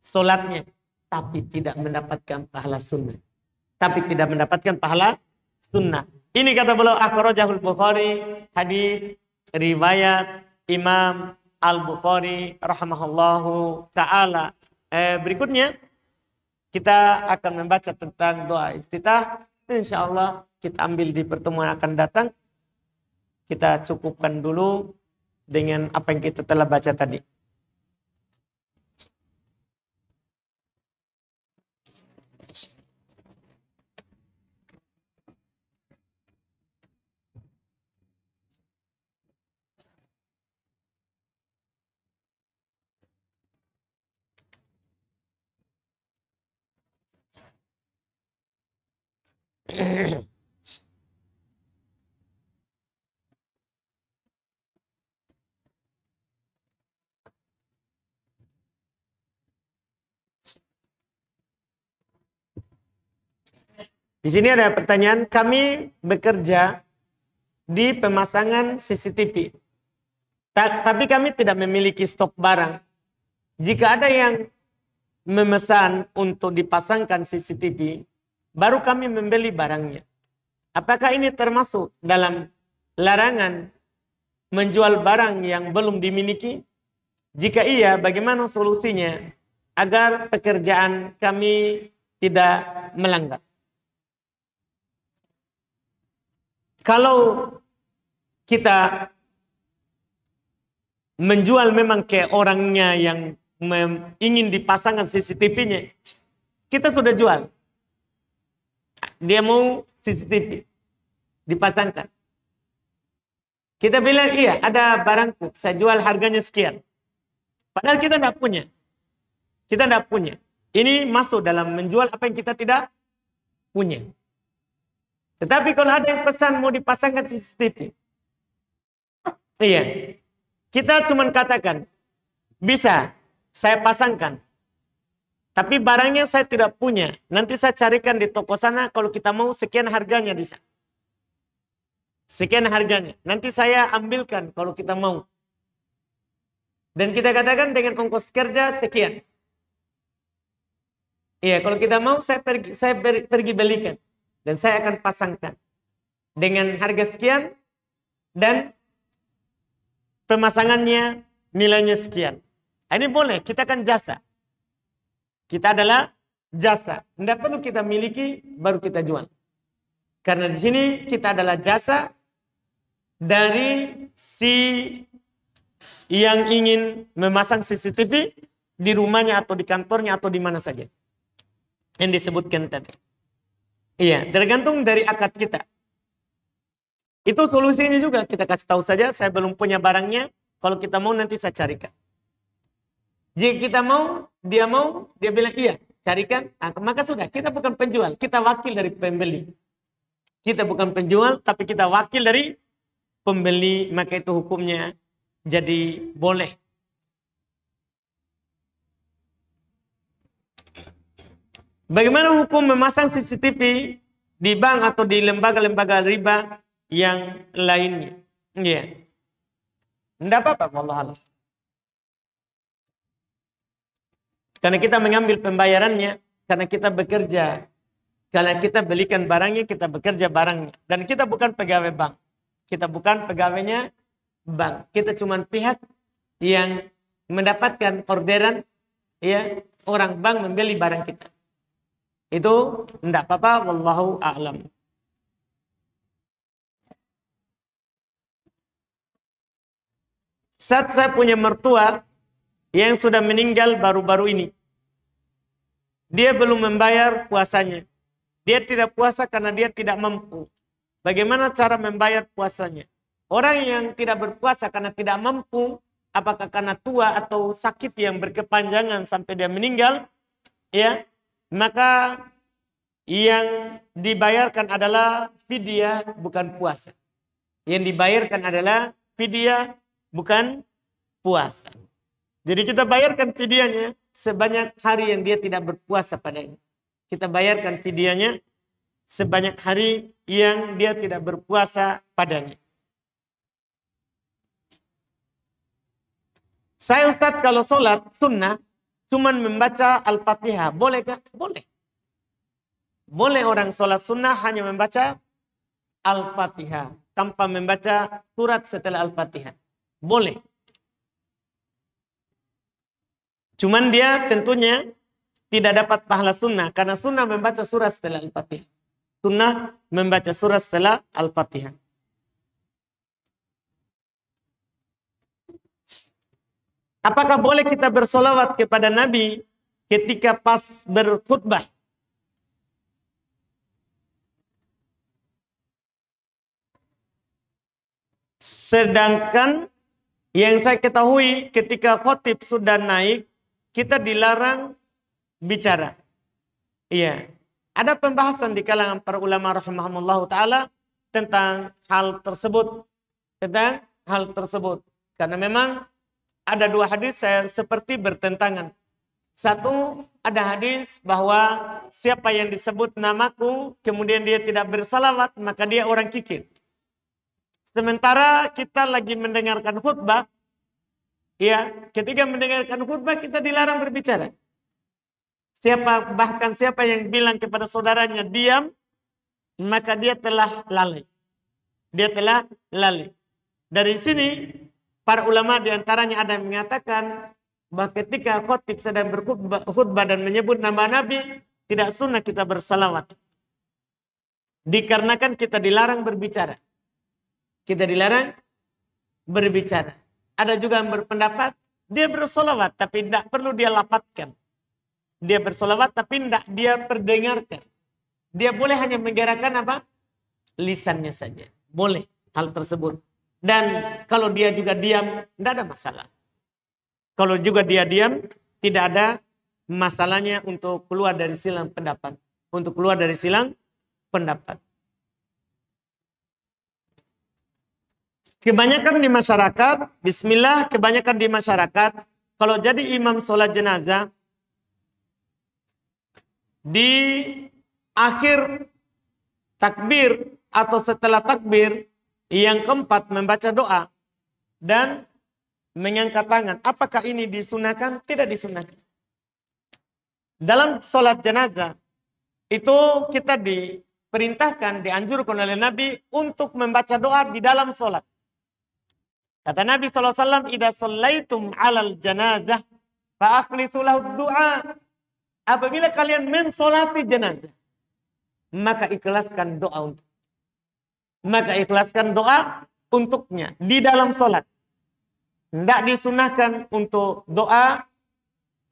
sholatnya, tapi tidak mendapatkan pahala sunnah. Tapi tidak mendapatkan pahala sunnah. Ini kata beliau, akhrajahul Bukhari, hadis riwayat Imam Al-Bukhari rahimahullahu ta'ala. Berikutnya kita akan membaca tentang doa iftitah. Insyaallah kita ambil di pertemuan akan datang. Kita cukupkan dulu dengan apa yang kita telah baca tadi. Di sini ada pertanyaan, kami bekerja di pemasangan CCTV. Tapi kami tidak memiliki stok barang. Jika ada yang memesan untuk dipasangkan CCTV, baru kami membeli barangnya. Apakah ini termasuk dalam larangan menjual barang yang belum dimiliki? Jika iya, bagaimana solusinya agar pekerjaan kami tidak melanggar? Kalau kita menjual memang ke orangnya yang ingin dipasangkan CCTV-nya, kita sudah jual. Dia mau CCTV dipasangkan. Kita bilang, iya ada barangku, saya jual harganya sekian. Padahal kita tidak punya. Kita tidak punya. Ini masuk dalam menjual apa yang kita tidak punya. Tetapi kalau ada yang pesan mau dipasangkan CCTV, iya, kita cuma katakan, bisa, saya pasangkan. Tapi barangnya saya tidak punya. Nanti saya carikan di toko sana, kalau kita mau sekian harganya di sana. Sekian harganya. Nanti saya ambilkan kalau kita mau. Dan kita katakan dengan ongkos kerja sekian. Iya, kalau kita mau saya pergi belikan. Dan saya akan pasangkan dengan harga sekian dan pemasangannya nilainya sekian. Ini boleh, kita kan jasa. Kita adalah jasa. Tidak perlu kita miliki baru kita jual. Karena di sini kita adalah jasa dari si yang ingin memasang CCTV di rumahnya atau di kantornya atau di mana saja yang disebutkan tadi. Iya, tergantung dari akad kita. Itu solusinya juga, kita kasih tahu saja, saya belum punya barangnya, kalau kita mau nanti saya carikan. Jika kita mau, dia bilang iya, carikan, maka sudah, kita bukan penjual, kita wakil dari pembeli. Kita bukan penjual, tapi kita wakil dari pembeli, maka itu hukumnya jadi boleh. Bagaimana hukum memasang CCTV di bank atau di lembaga-lembaga riba yang lainnya? Iya. Tidak apa-apa, wallahualam. Karena kita mengambil pembayarannya, karena kita bekerja. Karena kita belikan barangnya, kita bekerja barangnya. Dan kita bukan pegawai bank. Kita bukan pegawainya bank. Kita cuma pihak yang mendapatkan orderan, ya, orang bank membeli barang kita. Itu tidak apa-apa, wallahu a'lam. Saat saya punya mertua yang sudah meninggal baru-baru ini. Dia belum membayar puasanya. Dia tidak puasa karena dia tidak mampu. Bagaimana cara membayar puasanya? Orang yang tidak berpuasa karena tidak mampu, apakah karena tua atau sakit yang berkepanjangan sampai dia meninggal, ya, maka yang dibayarkan adalah fidyah, bukan puasa. Yang dibayarkan adalah fidyah, bukan puasa. Jadi kita bayarkan fidyahnya sebanyak hari yang dia tidak berpuasa padanya. Kita bayarkan fidyahnya sebanyak hari yang dia tidak berpuasa padanya. Saya Ustadz kalau sholat sunnah cuman membaca Al-Fatihah, bolehkah? Boleh. Boleh orang sholat sunnah hanya membaca Al-Fatihah tanpa membaca surat setelah Al-Fatihah. Boleh. Cuman dia tentunya tidak dapat pahala sunnah karena sunnah membaca surat setelah Al-Fatihah. Sunnah membaca surat setelah Al-Fatihah. Apakah boleh kita bersolawat kepada Nabi ketika pas berkhutbah? Sedangkan yang saya ketahui ketika khotib sudah naik, kita dilarang bicara. Iya. Ada pembahasan di kalangan para ulama rahimahumullah ta'ala tentang hal tersebut. Tentang hal tersebut. Karena memang ada dua hadis seperti bertentangan. Satu, ada hadis bahwa siapa yang disebut namaku, kemudian dia tidak bersalawat, maka dia orang kikir. Sementara kita lagi mendengarkan khutbah, ya, ketika mendengarkan khutbah kita dilarang berbicara. Bahkan siapa yang bilang kepada saudaranya diam, maka dia telah lalai. Dia telah lalai. Dari sini para ulama diantaranya ada yang mengatakan bahwa ketika khotib sedang berkhutbah dan menyebut nama Nabi, tidak sunnah kita bersalawat. Dikarenakan kita dilarang berbicara. Kita dilarang berbicara. Ada juga yang berpendapat dia bersolawat tapi tidak perlu dia lafadzkan. Dia bersolawat tapi tidak dia perdengarkan. Dia boleh hanya menggerakkan apa? Lisannya saja. Boleh hal tersebut. Dan kalau dia juga diam, tidak ada masalah. Kalau juga dia diam, tidak ada masalahnya untuk keluar dari silang pendapat. Untuk keluar dari silang pendapat. Kebanyakan di masyarakat, bismillah, kebanyakan di masyarakat, kalau jadi imam sholat jenazah, di akhir takbir atau setelah takbir, yang keempat membaca doa dan mengangkat tangan. Apakah ini disunahkan? Tidak disunahkan. Dalam sholat jenazah, itu kita diperintahkan, dianjurkan oleh Nabi untuk membaca doa di dalam sholat. Kata Nabi SAW, "Idza shallaitum 'alal janazah fa akhlisu lahu du'a." Apabila kalian mensolati jenazah, maka ikhlaskan doa untuk. Maka ikhlaskan doa untuknya di dalam sholat. Tidak disunahkan untuk doa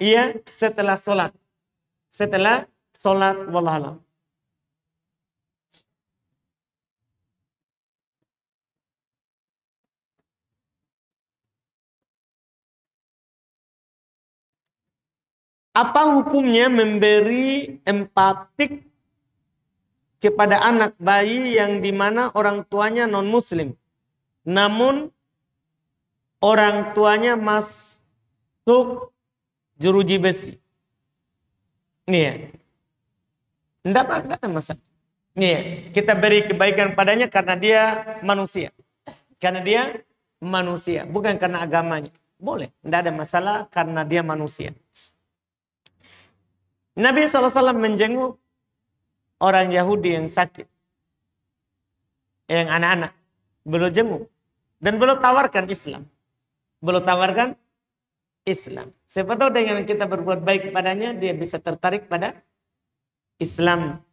Iya, setelah sholat. Setelah sholat, wallahualam. Apa hukumnya memberi empatik kepada anak bayi yang dimana orang tuanya non-muslim, namun orang tuanya masuk jeruji besi? Nih, enggak ada masalah. Nih, kita beri kebaikan padanya karena dia manusia. Karena dia manusia, bukan karena agamanya. Boleh, enggak ada masalah karena dia manusia. Nabi SAW menjenguk orang Yahudi yang sakit, yang anak-anak. Beliau jenguk. Dan beliau tawarkan Islam. Beliau tawarkan Islam. Siapa tahu dengan kita berbuat baik kepadanya, dia bisa tertarik pada Islam.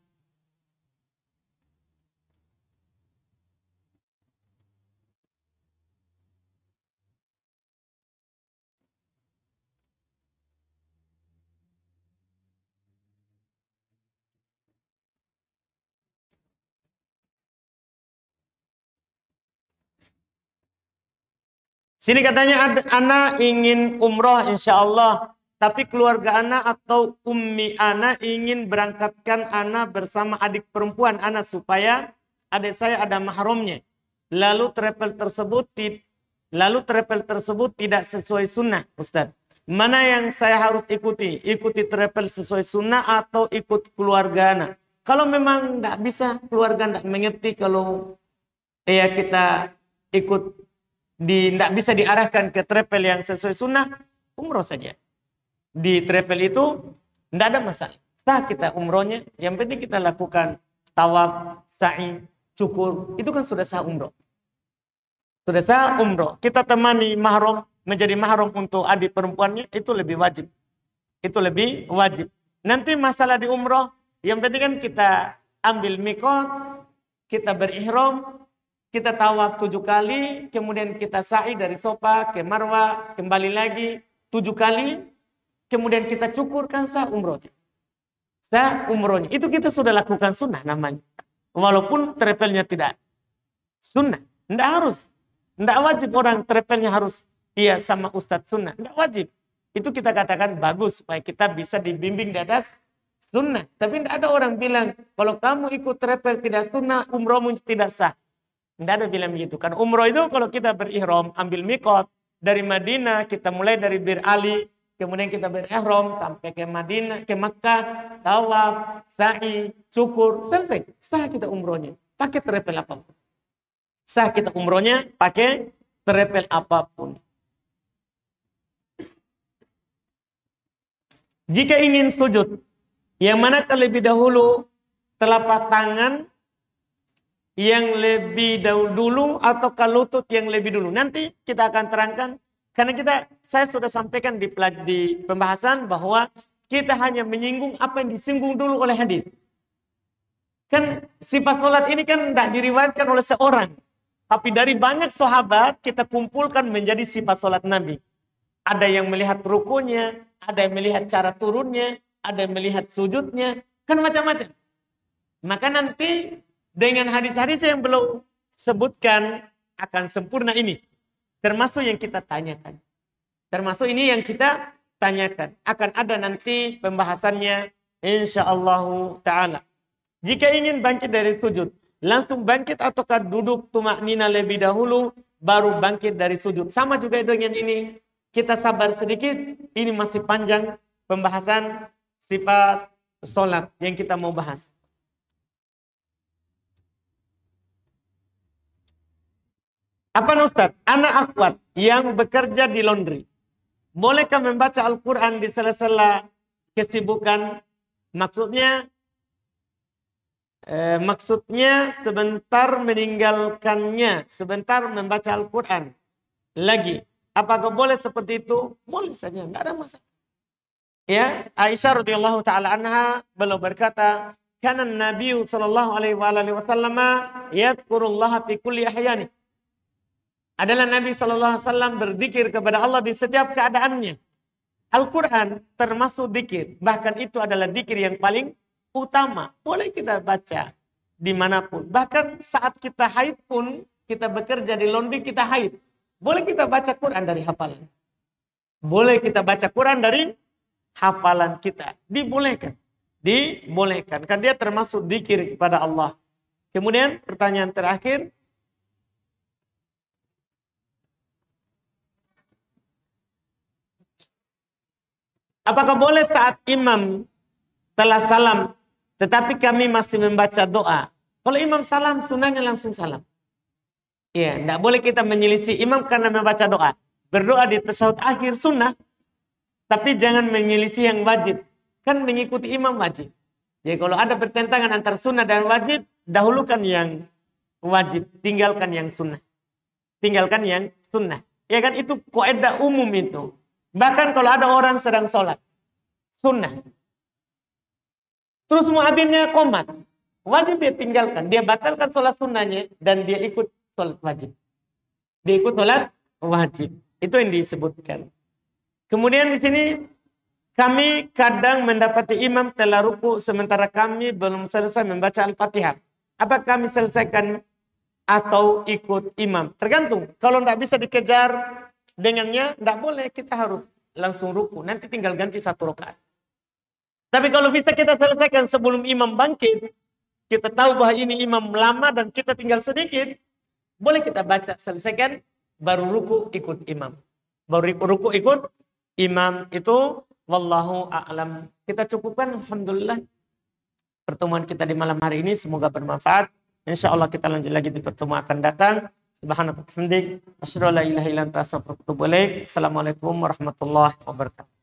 Sini katanya anak ingin umroh insya Allah. Tapi keluarga anak atau ummi anak ingin berangkatkan anak bersama adik perempuan anak supaya adik saya ada mahramnya. Lalu travel tersebut tidak sesuai sunnah, Ustaz. Mana yang saya harus ikuti? Ikuti travel sesuai sunnah atau ikut keluarga anak? Kalau memang tidak bisa, keluarga tidak mengerti kalau ya kita ikut tidak bisa diarahkan ke travel yang sesuai sunnah, umroh saja. Di travel itu tidak ada masalah. Sah kita umrohnya, yang penting kita lakukan tawaf, sa'i, cukur, itu kan sudah sah umroh. Sudah sah umroh. Kita temani mahram, menjadi mahram untuk adik perempuannya, itu lebih wajib. Itu lebih wajib. Nanti masalah di umroh, yang penting kan kita ambil mikot, kita berihram, kita tawaf 7 kali, kemudian kita sa'i dari Sofa ke Marwah, kembali lagi 7 kali, kemudian kita cukurkan sah umrohnya. Sah umrohnya. Itu kita sudah lakukan sunnah namanya. Walaupun travelnya tidak sunnah. Tidak harus. Tidak wajib orang travelnya harus iya sama Ustadz sunnah. Tidak wajib. Itu kita katakan bagus supaya kita bisa dibimbing di atas sunnah. Tapi tidak ada orang bilang kalau kamu ikut travel tidak sunnah, umrohmu tidak sah. Tidak ada bilang begitu. Kan umroh itu kalau kita berihram, ambil mikot dari Madinah, kita mulai dari Bir Ali, kemudian kita berihram sampai ke Madinah, ke Makkah, tawaf, sa'i, cukur, selesai. Sah kita umrohnya. Pakai travel apapun. Sah kita umrohnya pakai travel apapun. Jika ingin sujud, yang mana terlebih dahulu telapak tangan yang lebih dulu atau lutut yang lebih dulu. Nanti kita akan terangkan. Karena saya sudah sampaikan di pembahasan bahwa kita hanya menyinggung apa yang disinggung dulu oleh hadis. Kan sifat sholat ini kan tidak diriwayatkan oleh seorang. Tapi dari banyak sahabat kita kumpulkan menjadi sifat sholat Nabi. Ada yang melihat rukunya, ada yang melihat cara turunnya, ada yang melihat sujudnya. Kan macam-macam. Maka nanti dengan hadis-hadis yang belum sebutkan akan sempurna ini. Termasuk yang kita tanyakan. Termasuk ini yang kita tanyakan. Akan ada nanti pembahasannya insyaallah ta'ala. Jika ingin bangkit dari sujud, langsung bangkit ataukah duduk tumaknina lebih dahulu baru bangkit dari sujud. Sama juga dengan ini. Kita sabar sedikit. Ini masih panjang pembahasan sifat sholat yang kita mau bahas. Apa Ustaz? Anak akhwat yang bekerja di laundry. Bolehkah membaca Al-Quran di sela-sela kesibukan? Maksudnya sebentar meninggalkannya. Sebentar membaca Al-Quran. Lagi. Apakah boleh seperti itu? Boleh saja. Tidak ada masalah. Ya, Aisyah radhiyallahu taala anha beliau berkata, "Kana Nabi sallallahu alaihi wasallam yadhkurullaha fi kulli ahyani." Adalah Nabi SAW berzikir kepada Allah di setiap keadaannya. Al-Quran termasuk zikir. Bahkan itu adalah zikir yang paling utama. Boleh kita baca dimanapun. Bahkan saat kita haid pun, kita bekerja di laundry, kita haid. Boleh kita baca Quran dari hafalan. Boleh kita baca Quran dari hafalan kita. Dibolehkan. Dibolehkan. Kan dia termasuk zikir kepada Allah. Kemudian pertanyaan terakhir. Apakah boleh saat imam telah salam, tetapi kami masih membaca doa? Kalau imam salam, sunnahnya langsung salam. Iya, tidak boleh kita menyelisih imam karena membaca doa. Berdoa di tasyahud akhir sunnah, tapi jangan menyelisih yang wajib. Kan mengikuti imam wajib. Jadi kalau ada pertentangan antara sunnah dan wajib, dahulukan yang wajib, tinggalkan yang sunnah. Tinggalkan yang sunnah. Ya kan, itu kaidah umum itu. Bahkan kalau ada orang sedang sholat, sunnah. Terus muadzinnya qomat, wajib dia tinggalkan. Dia batalkan sholat sunnahnya dan dia ikut sholat wajib. Dia ikut sholat wajib. Itu yang disebutkan. Kemudian di sini, kami kadang mendapati imam telah ruku sementara kami belum selesai membaca Al-Fatihah. Apa kami selesaikan atau ikut imam? Tergantung. Kalau tidak bisa dikejar dengannya, tidak boleh, kita harus langsung ruku. Nanti tinggal ganti 1 rakaat. Tapi kalau bisa kita selesaikan sebelum imam bangkit, kita tahu bahwa ini imam lama dan kita tinggal sedikit, boleh kita baca, selesaikan, baru ruku ikut imam. Baru ruku ikut imam. Itu wallahu a'lam. Kita cukupkan, alhamdulillah, pertemuan kita di malam hari ini. Semoga bermanfaat. Insya Allah kita lanjut lagi di pertemuan akan datang. Subhanallah, hamdik, asyhadu an la ilaha illa anta, astaghfiruka wa atubu ilaik. Assalamualaikum warahmatullahi wabarakatuh.